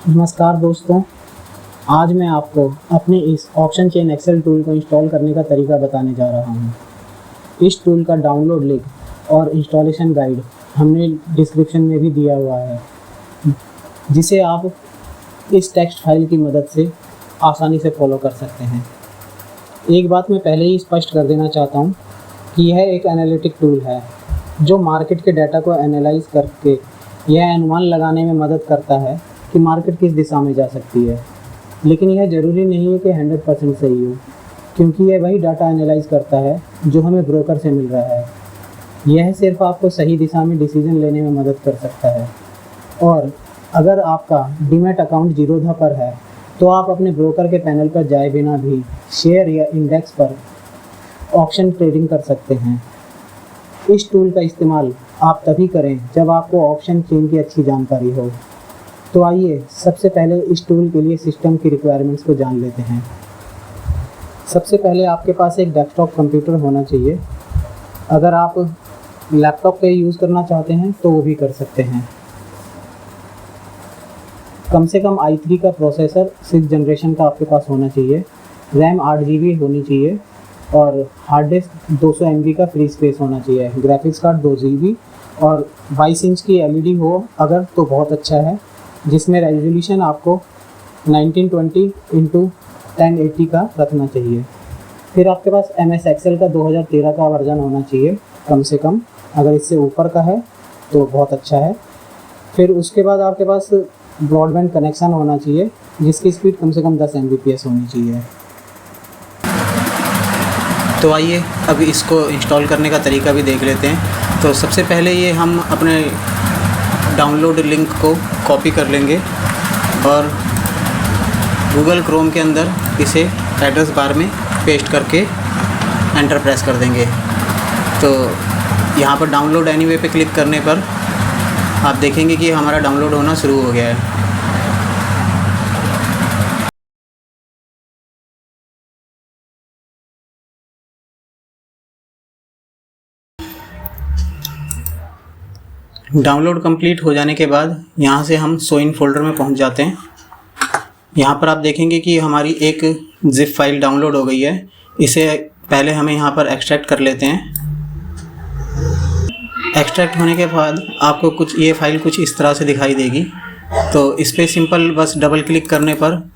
नमस्कार दोस्तों, आज मैं आपको अपने इस ऑप्शन चेन एक्सेल टूल को इंस्टॉल करने का तरीका बताने जा रहा हूँ। इस टूल का डाउनलोड लिंक और इंस्टॉलेशन गाइड हमने डिस्क्रिप्शन में भी दिया हुआ है, जिसे आप इस टेक्स्ट फाइल की मदद से आसानी से फॉलो कर सकते हैं। एक बात मैं पहले ही स्पष्ट कर देना चाहता हूँ कि यह एक एनालिटिक टूल है जो मार्केट के डाटा को एनालाइज करके यह अनुमान लगाने में मदद करता है कि मार्केट किस दिशा में जा सकती है। लेकिन यह ज़रूरी नहीं है कि 100% सही हो, क्योंकि यह वही डाटा एनालाइज करता है जो हमें ब्रोकर से मिल रहा है। यह सिर्फ आपको सही दिशा में डिसीजन लेने में मदद कर सकता है। और अगर आपका डीमैट अकाउंट जीरोधा पर है तो आप अपने ब्रोकर के पैनल पर जाए बिना भी शेयर या इंडेक्स पर ऑप्शन ट्रेडिंग कर सकते हैं। इस टूल का इस्तेमाल आप तभी करें जब आपको ऑप्शन चेन की अच्छी जानकारी हो। तो आइए सबसे पहले इस टूल के लिए सिस्टम की रिक्वायरमेंट्स को जान लेते हैं। सबसे पहले आपके पास एक डेस्कटॉप कंप्यूटर होना चाहिए। अगर आप लैपटॉप पे यूज़ करना चाहते हैं तो वो भी कर सकते हैं। कम से कम i3 का प्रोसेसर 6 जनरेशन का आपके पास होना चाहिए। रैम 8 GB होनी चाहिए और हार्ड डिस्क 200 MB का फ्री स्पेस होना चाहिए। ग्राफिक्स कार्ड 2 GB और 22 इंच की LED हो अगर तो बहुत अच्छा है, जिसमें रेजोल्यूशन आपको 1920x1080 का रखना चाहिए। फिर आपके पास MS Excel का 2013 का वर्जन होना चाहिए कम से कम। अगर इससे ऊपर का है तो बहुत अच्छा है। फिर उसके बाद आपके पास ब्रॉडबैंड कनेक्शन होना चाहिए जिसकी स्पीड कम से कम 10 Mbps होनी चाहिए। तो आइए अब इसको इंस्टॉल करने का तरीका भी देख लेते हैं। तो सबसे पहले ये हम अपने डाउनलोड लिंक को कॉपी कर लेंगे और गूगल क्रोम के अंदर इसे एड्रेस बार में पेस्ट करके एंटर प्रेस कर देंगे। तो यहाँ पर डाउनलोड एनीवे पे क्लिक करने पर आप देखेंगे कि हमारा डाउनलोड होना शुरू हो गया है। डाउनलोड कंप्लीट हो जाने के बाद यहाँ से हम शो इन फोल्डर में पहुँच जाते हैं। यहाँ पर आप देखेंगे कि हमारी एक जिप फाइल डाउनलोड हो गई है। इसे पहले हमें यहाँ पर एक्सट्रैक्ट कर लेते हैं। एक्सट्रैक्ट होने के बाद आपको ये फाइल कुछ इस तरह से दिखाई देगी। तो इस पर सिंपल बस डबल क्लिक करने पर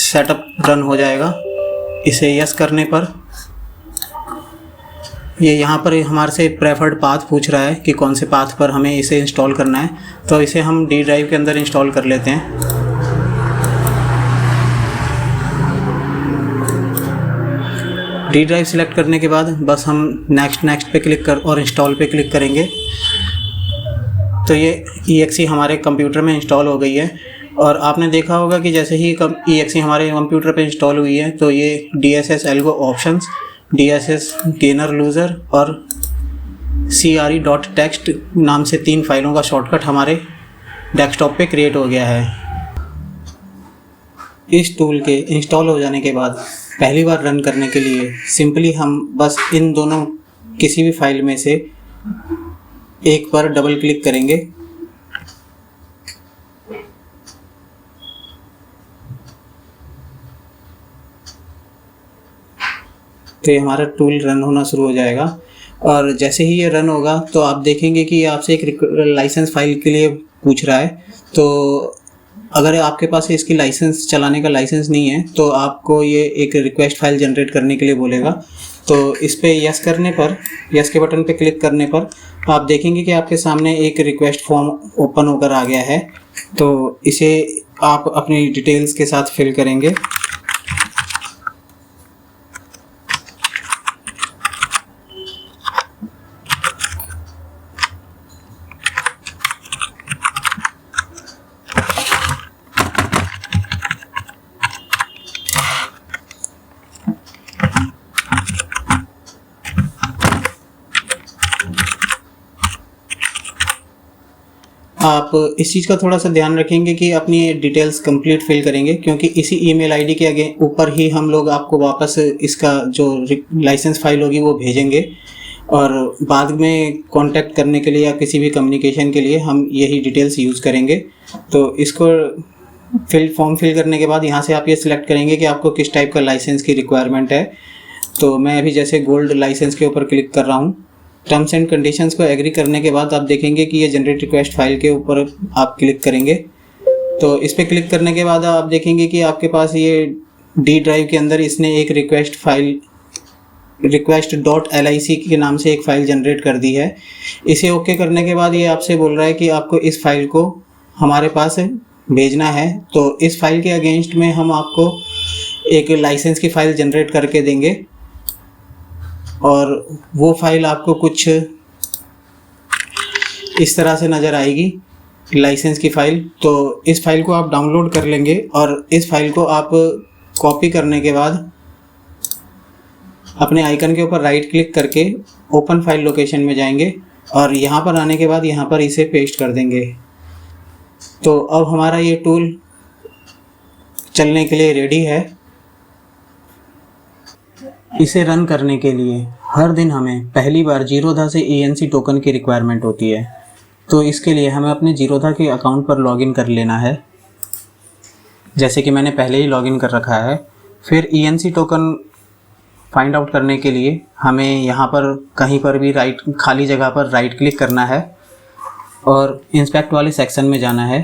सेटअप रन हो जाएगा। इसे यस करने पर ये यहाँ पर हमारे से प्रेफर्ड पाथ पूछ रहा है कि कौन से पाथ पर हमें इसे इंस्टॉल करना है। तो इसे हम डी ड्राइव के अंदर इंस्टॉल कर लेते हैं। डी ड्राइव सिलेक्ट करने के बाद बस हम नेक्स्ट पे क्लिक कर और इंस्टॉल पे क्लिक करेंगे। तो ये EXE हमारे कंप्यूटर में इंस्टॉल हो गई है। और आपने देखा होगा कि जैसे ही EXE हमारे कंप्यूटर पे इंस्टॉल हुई है तो ये DSS algo options, DSS gainer loser और CRE.txt नाम से 3 फाइलों का शॉर्टकट हमारे डेस्कटॉप पे क्रिएट हो गया है। इस टूल के इंस्टॉल हो जाने के बाद पहली बार रन करने के लिए सिंपली हम बस इन दोनों किसी भी फाइल में से एक पर डबल क्लिक करेंगे। तो ये हमारा टूल रन होना शुरू हो जाएगा। और जैसे ही ये रन होगा तो आप देखेंगे कि आपसे एक लाइसेंस फाइल के लिए पूछ रहा है। तो अगर आपके पास इसकी लाइसेंस चलाने का लाइसेंस नहीं है तो आपको ये एक रिक्वेस्ट फाइल जनरेट करने के लिए बोलेगा। तो इस पे यस करने पर, यस के बटन पे क्लिक करने पर आप देखेंगे कि आपके सामने एक रिक्वेस्ट फॉर्म ओपन होकर आ गया है। तो इसे आप अपनी डिटेल्स के साथ फिल करेंगे। आप इस चीज़ का थोड़ा सा ध्यान रखेंगे कि अपनी डिटेल्स कंप्लीट फिल करेंगे, क्योंकि इसी ईमेल आईडी के आगे ऊपर ही हम लोग आपको वापस इसका जो लाइसेंस फाइल होगी वो भेजेंगे। और बाद में कांटेक्ट करने के लिए या किसी भी कम्युनिकेशन के लिए हम यही डिटेल्स यूज़ करेंगे। तो इसको फॉर्म फिल करने के बाद यहाँ से आप ये सिलेक्ट करेंगे कि आपको किस टाइप का लाइसेंस की रिक्वायरमेंट है। तो मैं अभी जैसे गोल्ड लाइसेंस के ऊपर क्लिक कर रहा हूँ। टर्म्स एंड कंडीशंस को एग्री करने के बाद आप देखेंगे कि ये जनरेट रिक्वेस्ट फाइल के ऊपर आप क्लिक करेंगे। तो इस पर क्लिक करने के बाद आप देखेंगे कि आपके पास ये डी ड्राइव के अंदर इसने एक रिक्वेस्ट फाइल request.lic के नाम से एक फ़ाइल जनरेट कर दी है। इसे ओके करने के बाद ये आपसे बोल रहा है कि आपको इस फाइल को हमारे पास भेजना है। तो इस फाइल के अगेंस्ट में हम आपको एक लाइसेंस की फ़ाइल जनरेट करके देंगे और वो फाइल आपको कुछ इस तरह से नज़र आएगी, लाइसेंस की फ़ाइल। तो इस फाइल को आप डाउनलोड कर लेंगे और इस फाइल को आप कॉपी करने के बाद अपने आइकन के ऊपर राइट क्लिक करके ओपन फाइल लोकेशन में जाएंगे और यहाँ पर आने के बाद यहाँ पर इसे पेस्ट कर देंगे। तो अब हमारा ये टूल चलने के लिए रेडी है। इसे रन करने के लिए हर दिन हमें पहली बार जीरोधा से ANC टोकन की रिक्वायरमेंट होती है। तो इसके लिए हमें अपने जीरोधा के अकाउंट पर लॉगिन कर लेना है, जैसे कि मैंने पहले ही लॉगिन कर रखा है। फिर ANC टोकन फाइंड आउट करने के लिए हमें यहाँ पर कहीं पर भी खाली जगह पर राइट क्लिक करना है और इंस्पेक्ट वाले सेक्शन में जाना है।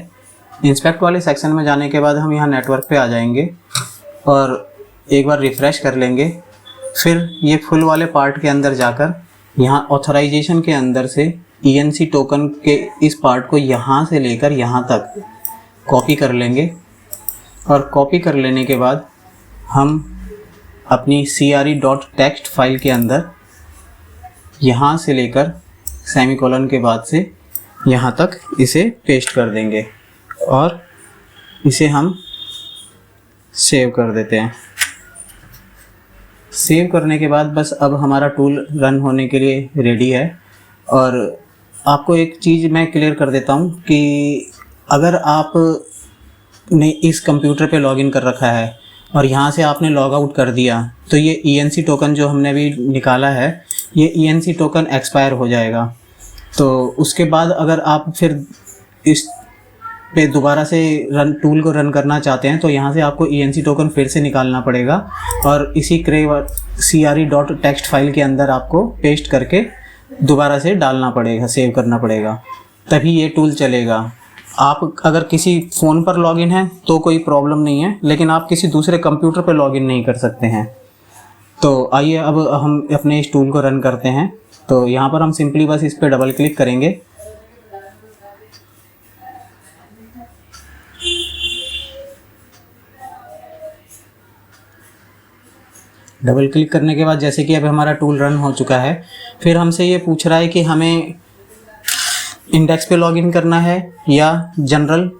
इंस्पेक्ट वाले सेक्शन में जाने के बाद हम यहाँ नेटवर्क पे आ जाएंगे और एक बार रिफ़्रेश कर लेंगे। फिर ये फुल वाले पार्ट के अंदर जाकर यहाँ ऑथराइजेशन के अंदर से ANC टोकन के इस पार्ट को यहाँ से लेकर यहाँ तक कॉपी कर लेंगे और कॉपी कर लेने के बाद हम अपनी CRE.txt फाइल के अंदर यहाँ से लेकर सेमीकोलन के बाद से यहाँ तक इसे पेस्ट कर देंगे और इसे हम सेव कर देते हैं। सेव करने के बाद बस अब हमारा टूल रन होने के लिए रेडी है। और आपको एक चीज़ मैं क्लियर कर देता हूँ कि अगर आप ने इस कंप्यूटर पे लॉगिन कर रखा है और यहाँ से आपने लॉग आउट कर दिया तो ये ANC टोकन जो हमने अभी निकाला है ये ANC टोकन एक्सपायर हो जाएगा। तो उसके बाद अगर आप फिर इस पे दोबारा से टूल को रन करना चाहते हैं तो यहाँ से आपको ANC टोकन फिर से निकालना पड़ेगा और इसी CRE.txt फाइल के अंदर आपको पेस्ट करके दोबारा से डालना पड़ेगा, सेव करना पड़ेगा, तभी ये टूल चलेगा। आप अगर किसी फ़ोन पर लॉगिन है तो कोई प्रॉब्लम नहीं है, लेकिन आप किसी दूसरे कंप्यूटर पर लॉगिन नहीं कर सकते हैं। तो आइए अब हम अपने इस टूल को रन करते हैं। तो यहाँ पर हम सिंपली बस इस पर डबल क्लिक करेंगे। डबल क्लिक करने के बाद जैसे कि अब हमारा टूल रन हो चुका है, फिर हमसे ये पूछ रहा है कि हमें इंडेक्स पे लॉगिन करना है या जनरल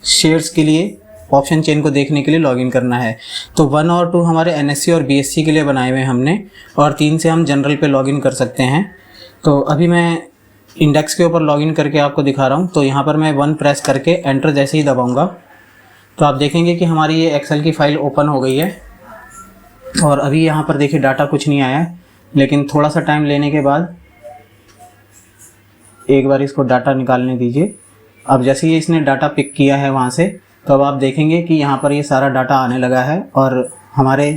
शेयर्स के लिए ऑप्शन चेन को देखने के लिए लॉगिन करना है। तो 1 और 2 हमारे NSE और BSC के लिए बनाए हुए हैं हमने, और 3 से हम जनरल पे लॉगिन कर सकते हैं। तो अभी मैं इंडेक्स के ऊपर लॉगिन करके आपको दिखा रहा हूँ। तो यहाँ पर मैं 1 प्रेस करके एंटर जैसे ही दबाऊँगा तो आप देखेंगे कि हमारी ये एक्सेल की फ़ाइल ओपन हो गई है। और अभी यहाँ पर देखिए डाटा कुछ नहीं आया है, लेकिन थोड़ा सा टाइम लेने के बाद एक बार इसको डाटा निकालने दीजिए। अब जैसे ही इसने डाटा पिक किया है वहाँ से, तो अब आप देखेंगे कि यहाँ पर ये सारा डाटा आने लगा है और हमारे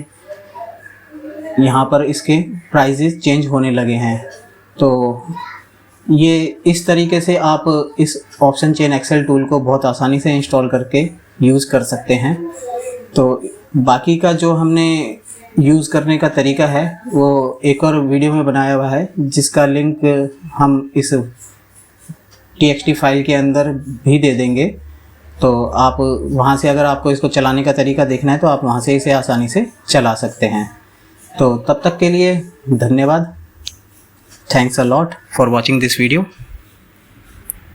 यहाँ पर इसके प्राइजेस चेंज होने लगे हैं। तो ये इस तरीके से आप इस ऑप्शन चेन एक्सेल टूल को बहुत आसानी से इंस्टॉल करके यूज़ कर सकते हैं। तो बाकी का जो हमने यूज़ करने का तरीका है वो एक और वीडियो में बनाया हुआ है, जिसका लिंक हम इस TXT फाइल के अंदर भी दे देंगे। तो आप वहाँ से अगर आपको इसको चलाने का तरीका देखना है तो आप वहाँ से इसे आसानी से चला सकते हैं। तो तब तक के लिए धन्यवाद। Thanks a lot for watching this video.